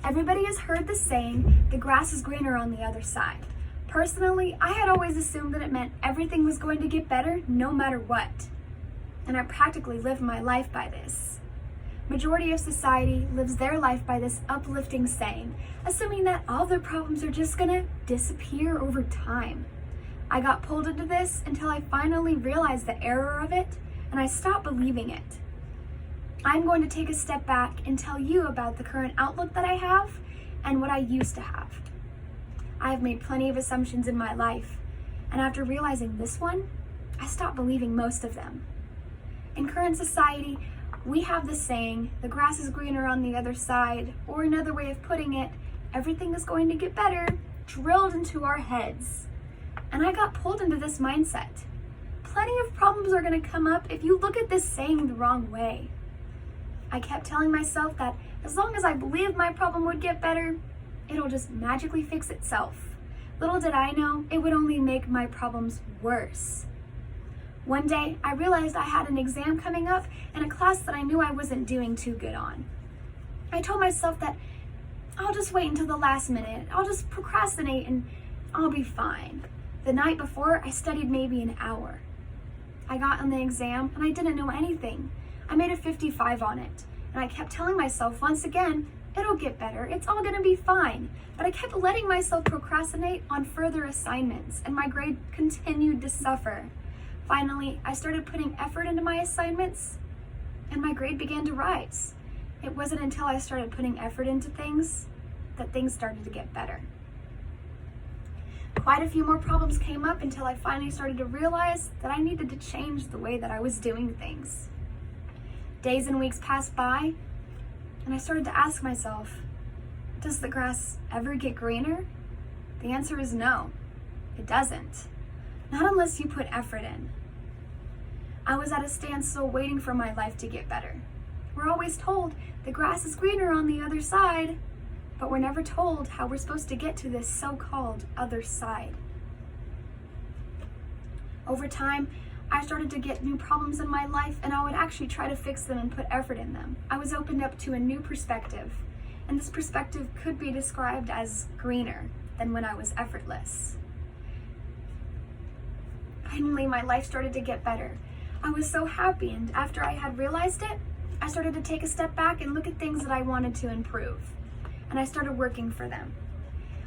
Everybody has heard the saying, the grass is greener on the other side. Personally, I had always assumed that it meant everything was going to get better no matter what. And I practically lived my life by this. Majority of society lives their life by this uplifting saying, assuming that all their problems are just gonna disappear over time. I got pulled into this until I finally realized the error of it, and I stopped believing it. I'm going to take a step back and tell you about the current outlook that I have and what I used to have. I have made plenty of assumptions in my life, and after realizing this one, I stopped believing most of them. In current society, we have the saying, the grass is greener on the other side, or another way of putting it, everything is going to get better, drilled into our heads. And I got pulled into this mindset. Plenty of problems are going to come up if you look at this saying the wrong way. I kept telling myself that as long as I believed my problem would get better, it'll just magically fix itself. Little did I know, it would only make my problems worse. One day, I realized I had an exam coming up in a class that I knew I wasn't doing too good on. I told myself that I'll just wait until the last minute, I'll just procrastinate and I'll be fine. The night before, I studied maybe an hour. I got on the exam and I didn't know anything. I made a 55 on it, and I kept telling myself once again, it'll get better, it's all gonna be fine. But I kept letting myself procrastinate on further assignments, and my grade continued to suffer. Finally, I started putting effort into my assignments, and my grade began to rise. It wasn't until I started putting effort into things that things started to get better. Quite a few more problems came up until I finally started to realize that I needed to change the way that I was doing things. Days and weeks passed by, and I started to ask myself, does the grass ever get greener? The answer is no, it doesn't. Not unless you put effort in. I was at a standstill waiting for my life to get better. We're always told the grass is greener on the other side, but we're never told how we're supposed to get to this so-called other side. Over time, I started to get new problems in my life, and I would actually try to fix them and put effort in them. I was opened up to a new perspective, and this perspective could be described as greener than when I was effortless. Finally, my life started to get better. I was so happy, and after I had realized it, I started to take a step back and look at things that I wanted to improve, and I started working for them.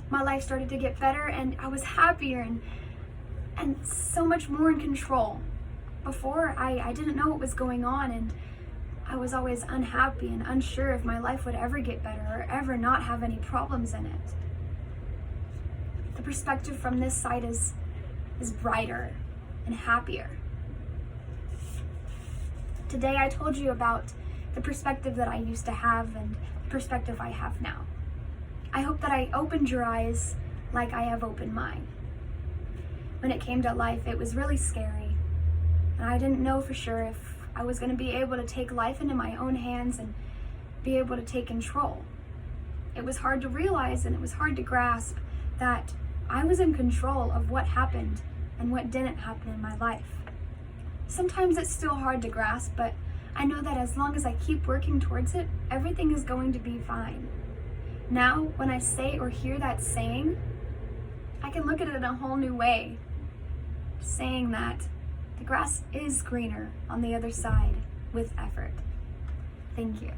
My life started to get better, and I was happier and so much more in control. Before, I didn't know what was going on, and I was always unhappy and unsure if my life would ever get better or ever not have any problems in it. The perspective from this side is brighter and happier. Today I told you about the perspective that I used to have and the perspective I have now. I hope that I opened your eyes like I have opened mine. When it came to life, it was really scary, and I didn't know for sure if I was going to be able to take life into my own hands and be able to take control. It was hard to realize, and it was hard to grasp that I was in control of what happened and what didn't happen in my life. Sometimes it's still hard to grasp, but I know that as long as I keep working towards it, everything is going to be fine. Now, when I say or hear that saying, I can look at it in a whole new way, saying that the grass is greener on the other side with effort. Thank you.